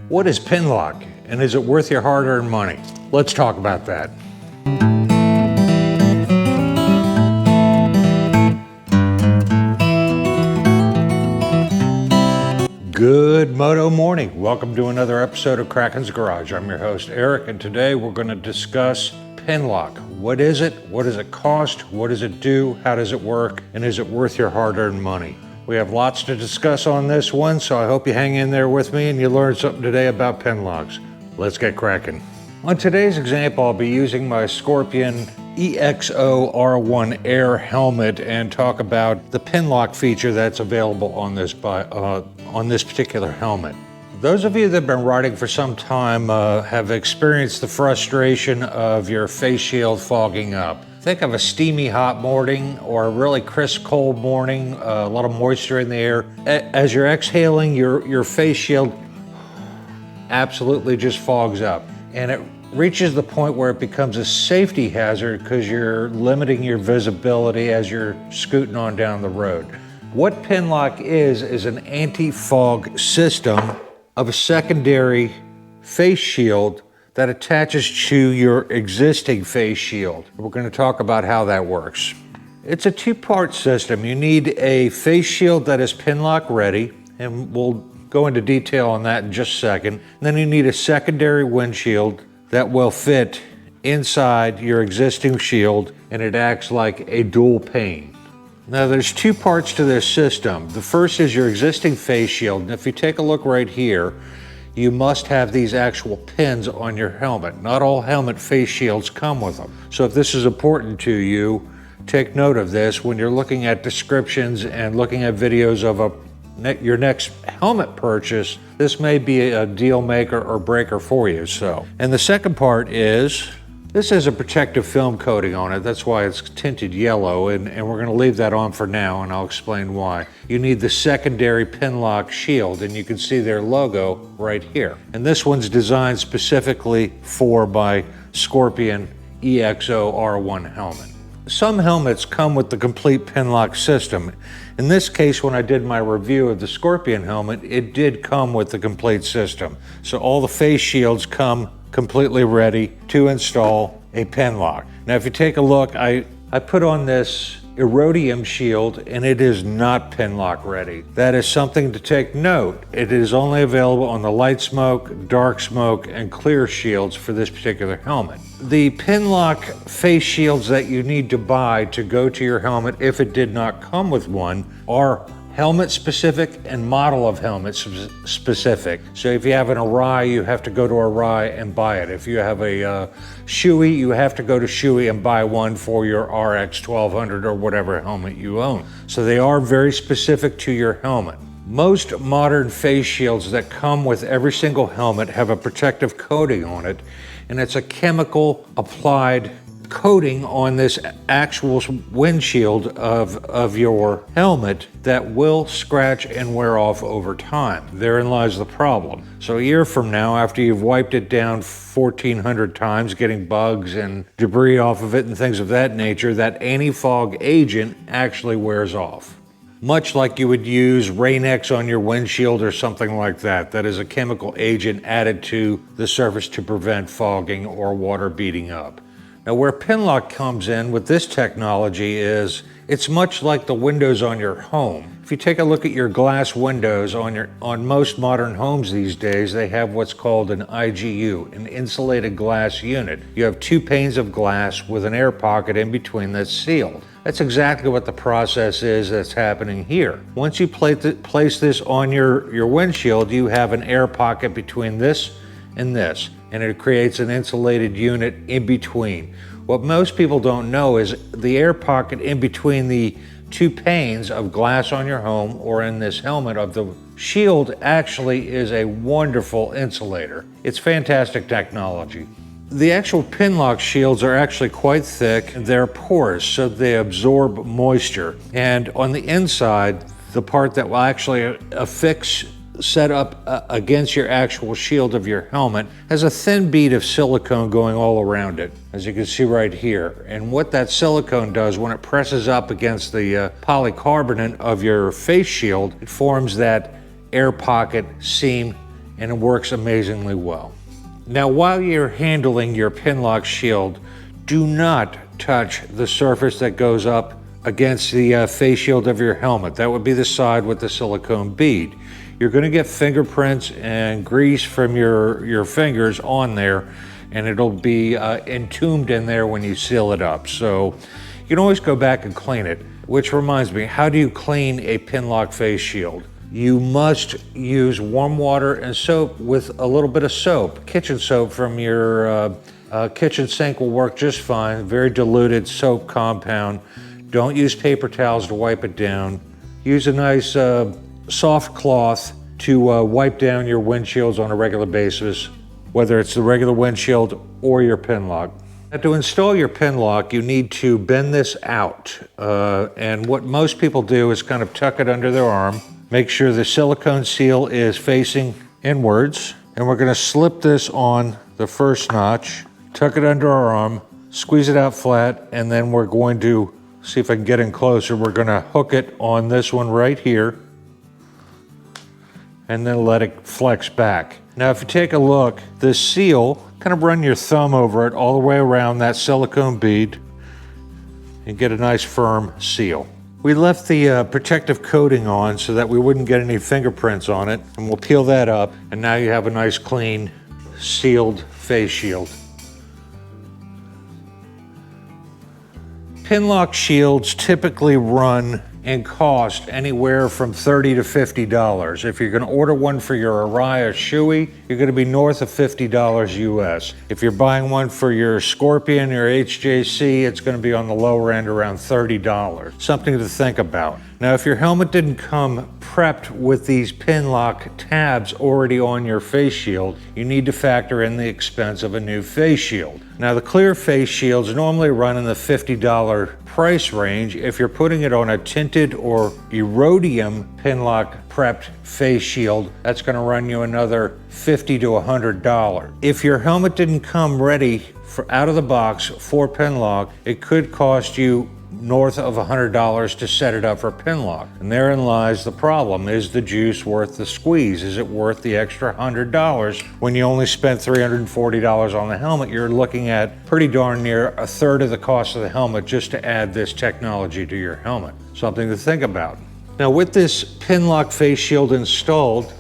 What is Pinlock, and is it worth your hard-earned money? Let's talk about that. Good moto morning. Welcome to another episode of Kraken's Garage. I'm your host, Eric, and today we're going to discuss Pinlock. What is it? What does it cost? What does it do? How does it work? And is it worth your hard-earned money? We have lots to discuss on this one, so I hope you hang in there with me and you learn something today about Pinlocks. Let's get cracking. On today's example, I'll be using my Scorpion EXO R1 Air helmet and talk about the Pinlock feature that's available on this particular helmet. Those of you that have been riding for some time have experienced the frustration of your face shield fogging up. Think of a steamy hot morning or a really crisp cold morning, a lot of moisture in the air. As you're exhaling, your face shield absolutely just fogs up. And it reaches the point where it becomes a safety hazard because you're limiting your visibility as you're scooting on down the road. What Pinlock is an anti-fog system of a secondary face shield that attaches to your existing face shield. We're going to talk about how that works. It's a two-part system. You need a face shield that is Pinlock ready, and we'll go into detail on that in just a second. And then you need a secondary windshield that will fit inside your existing shield, and it acts like a dual pane. Now there's two parts to this system. The first is your existing face shield, and if you take a look right here, you must have these actual pins on your helmet. Not all helmet face shields come with them. So if this is important to you, take note of this when you're looking at descriptions and looking at videos of your next helmet purchase. This may be a deal maker or breaker for you. And the second part is, this has a protective film coating on it. That's why it's tinted yellow, and we're gonna leave that on for now, and I'll explain why. You need the secondary Pinlock shield, and you can see their logo right here. And this one's designed specifically for my Scorpion EXO R1 helmet. Some helmets come with the complete Pinlock system. In this case, when I did my review of the Scorpion helmet, it did come with the complete system. So all the face shields come completely ready to install a Pinlock. Now if you take a look, I put on this Erodium shield and it is not Pinlock ready. That is something to take note. It is only available on the light smoke, dark smoke, and clear shields for this particular helmet. The Pinlock face shields that you need to buy to go to your helmet, if it did not come with one, are helmet specific and model of helmet specific. So if you have an Arai, you have to go to Arai and buy it. If you have a Shoei, you have to go to Shoei and buy one for your RX 1200 or whatever helmet you own. So they are very specific to your helmet. Most modern face shields that come with every single helmet have a protective coating on it, and it's a chemical applied coating on this actual windshield of your helmet that will scratch and wear off over time. Therein lies the problem. So a year from now, after you've wiped it down 1,400 times, getting bugs and debris off of it and things of that nature, that anti-fog agent actually wears off. Much like you would use Rain-X on your windshield or something like that. That is a chemical agent added to the surface to prevent fogging or water beating up. Now where Pinlock comes in with this technology is, it's much like the windows on your home. If you take a look at your glass windows on most modern homes these days, they have what's called an IGU, an insulated glass unit. You have two panes of glass with an air pocket in between that's sealed. That's exactly what the process is that's happening here. Once you place this on your windshield, you have an air pocket between this and this, and it creates an insulated unit in between. What most people don't know is the air pocket in between the two panes of glass on your home or in this helmet of the shield actually is a wonderful insulator. It's fantastic technology. The actual Pinlock shields are actually quite thick. They're porous, so they absorb moisture. And on the inside, the part that will actually affix set up against your actual shield of your helmet has a thin bead of silicone going all around it, as you can see right here. And what that silicone does, when it presses up against the polycarbonate of your face shield, it forms that air pocket seam and it works amazingly well. Now, while you're handling your Pinlock shield, do not touch the surface that goes up against the face shield of your helmet. That would be the side with the silicone bead. You're going to get fingerprints and grease from your fingers on there, and it'll be entombed in there when you seal it up. So you can always go back and clean it. Which reminds me, how do you clean a Pinlock face shield? You must use warm water and soap with a little bit of soap. Kitchen soap from your kitchen sink will work just fine. Very diluted soap compound. Don't use paper towels to wipe it down. Use a nice soft cloth to wipe down your windshields on a regular basis, whether it's the regular windshield or your Pinlock. Now, to install your Pinlock, you need to bend this out. And what most people do is kind of tuck it under their arm. Make sure the silicone seal is facing inwards. And we're going to slip this on the first notch, tuck it under our arm, squeeze it out flat, and then we're going to see if I can get in closer. We're going to hook it on this one right here and then let it flex back. Now, if you take a look, the seal, kind of run your thumb over it all the way around that silicone bead and get a nice firm seal. We left the protective coating on so that we wouldn't get any fingerprints on it, and we'll peel that up, and now you have a nice clean sealed face shield. Pinlock shields typically run and cost anywhere from $30 to $50. If you're going to order one for your Arai or Shui, you're going to be north of $50 US. If you're buying one for your Scorpion or HJC, it's going to be on the lower end, around $30. Something to think about. Now, if your helmet didn't come prepped with these Pinlock tabs already on your face shield, you need to factor in the expense of a new face shield. Now, the clear face shields normally run in the $50 price range. If you're putting it on a tinted or erodium Pinlock prepped face shield, that's going to run you another $50 to $100. If your helmet didn't come ready for out of the box for Pinlock, it could cost you north of $100 to set it up for Pinlock. And therein lies the problem. Is the juice worth the squeeze? Is it worth the extra $100 when you only spent $340 on the helmet? You're looking at pretty darn near a third of the cost of the helmet just to add this technology to your helmet. Something to think about. Now, with this Pinlock face shield installed,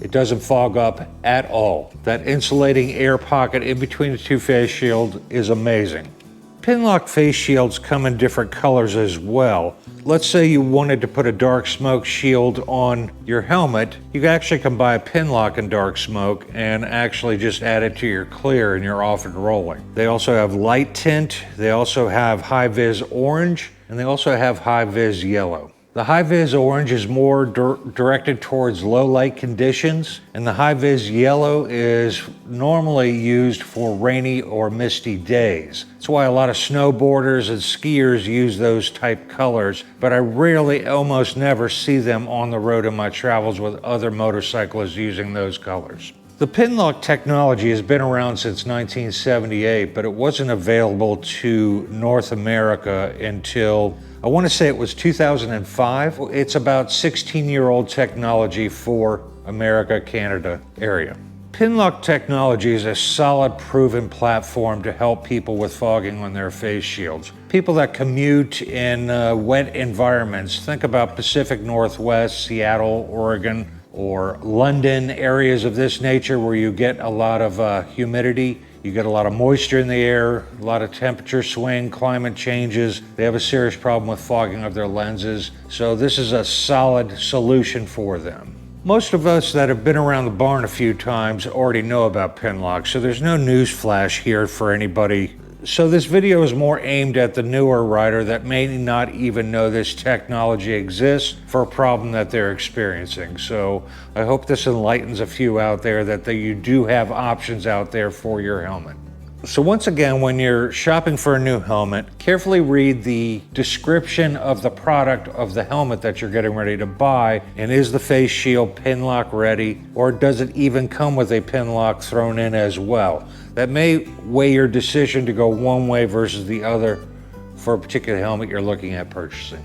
it doesn't fog up at all. That insulating air pocket in between the two face shields is amazing. Pinlock face shields come in different colors as well. Let's say you wanted to put a dark smoke shield on your helmet. You actually can buy a Pinlock in dark smoke and actually just add it to your clear and you're off and rolling. They also have light tint, they also have high vis orange, and they also have high vis yellow. The high vis orange is more directed towards low light conditions, and the high vis yellow is normally used for rainy or misty days. That's why a lot of snowboarders and skiers use those type colors, but I rarely, almost never see them on the road in my travels with other motorcyclists using those colors. The Pinlock technology has been around since 1978, but it wasn't available to North America until, I want to say it was 2005. It's about 16-year-old technology for America, Canada area. Pinlock technology is a solid, proven platform to help people with fogging on their face shields. People that commute in wet environments, think about Pacific Northwest, Seattle, Oregon, or London, areas of this nature where you get a lot of humidity, you get a lot of moisture in the air, a lot of temperature swing, climate changes. They have a serious problem with fogging of their lenses. So this is a solid solution for them. Most of us that have been around the barn a few times already know about Pinlock, so there's no news flash here for anybody. So this video is more aimed at the newer rider that may not even know this technology exists for a problem that they're experiencing. So I hope this enlightens a few out there that you do have options out there for your helmet. So once again, when you're shopping for a new helmet, carefully read the description of the product of the helmet that you're getting ready to buy. And is the face shield Pinlock ready, or does it even come with a Pinlock thrown in as well? That may weigh your decision to go one way versus the other for a particular helmet you're looking at purchasing.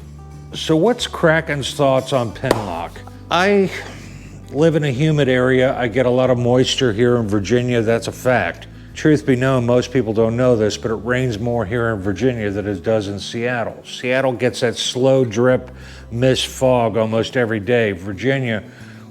So what's Kraken's thoughts on Pinlock? I live in a humid area. I get a lot of moisture here in Virginia. That's a fact. Truth be known, most people don't know this, but it rains more here in Virginia than it does in Seattle. Seattle gets that slow drip, mist, fog almost every day. Virginia,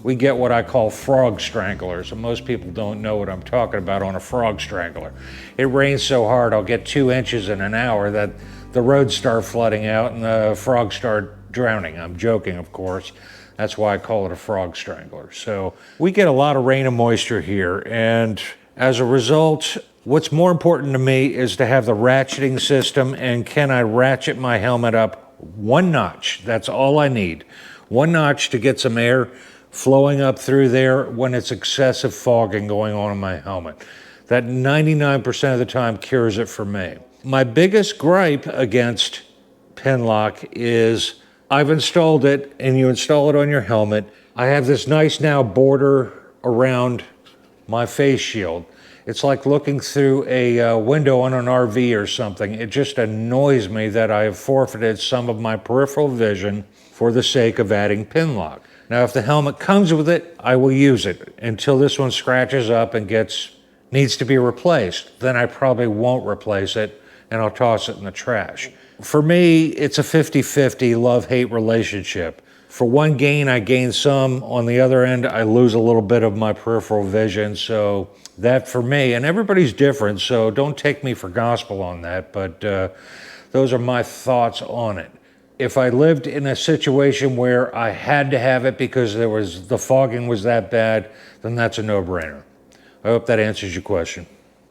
we get what I call frog stranglers, and most people don't know what I'm talking about on a frog strangler. It rains so hard, I'll get 2 inches in an hour that the roads start flooding out and the frogs start drowning. I'm joking, of course. That's why I call it a frog strangler. So we get a lot of rain and moisture here, and as a result, what's more important to me is to have the ratcheting system, and can I ratchet my helmet up 1 notch? That's all I need. 1 notch to get some air flowing up through there when it's excessive fogging going on in my helmet. That 99% of the time cures it for me. My biggest gripe against Pinlock is I've installed it, and you install it on your helmet. I have this nice now border around my face shield. It's like looking through a window on an RV or something. It just annoys me that I have forfeited some of my peripheral vision for the sake of adding Pinlock. Now, if the helmet comes with it, I will use it until this one scratches up and needs to be replaced. Then I probably won't replace it, and I'll toss it in the trash. For me, it's a 50-50 love-hate relationship. For one gain, I gain some. On the other end, I lose a little bit of my peripheral vision. So that for me, and everybody's different, so don't take me for gospel on that, but those are my thoughts on it. If I lived in a situation where I had to have it because the fogging was that bad, then that's a no-brainer. I hope that answers your question.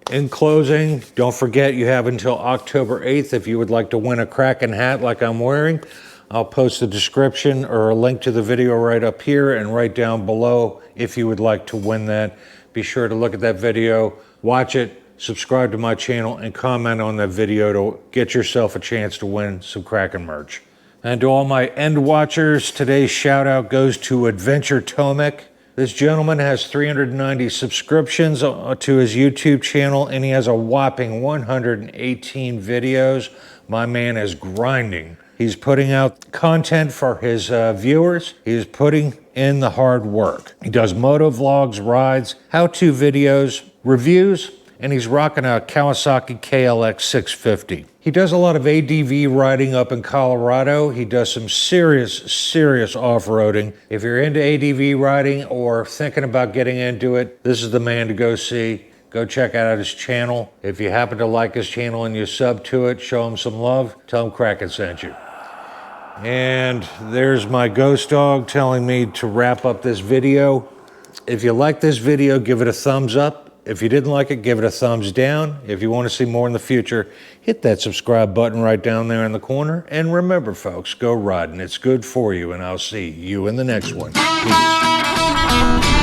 In closing, don't forget you have until October 8th if you would like to win a Kraken hat like I'm wearing. I'll post a description or a link to the video right up here and right down below if you would like to win that. Be sure to look at that video, watch it, subscribe to my channel, and comment on that video to get yourself a chance to win some Kraken merch. And to all my end watchers, today's shout out goes to Adventure Tomic. This gentleman has 390 subscriptions to his YouTube channel, and he has a whopping 118 videos. My man is grinding. He's putting out content for his viewers. He's putting in the hard work. He does motovlogs, rides, how-to videos, reviews, and he's rocking a Kawasaki KLX 650. He does a lot of ADV riding up in Colorado. He does some serious off-roading. If you're into ADV riding or thinking about getting into it, this is the man to go see. Go check out his channel. If you happen to like his channel and you sub to it, show him some love. Tell him Kraken sent you. And there's my ghost dog telling me to wrap up this video. If you like this video, give it a thumbs up. If you didn't like it, give it a thumbs down. If you want to see more in the future, hit that subscribe button right down there in the corner. And remember, folks, go riding. It's good for you, and I'll see you in the next one. Peace.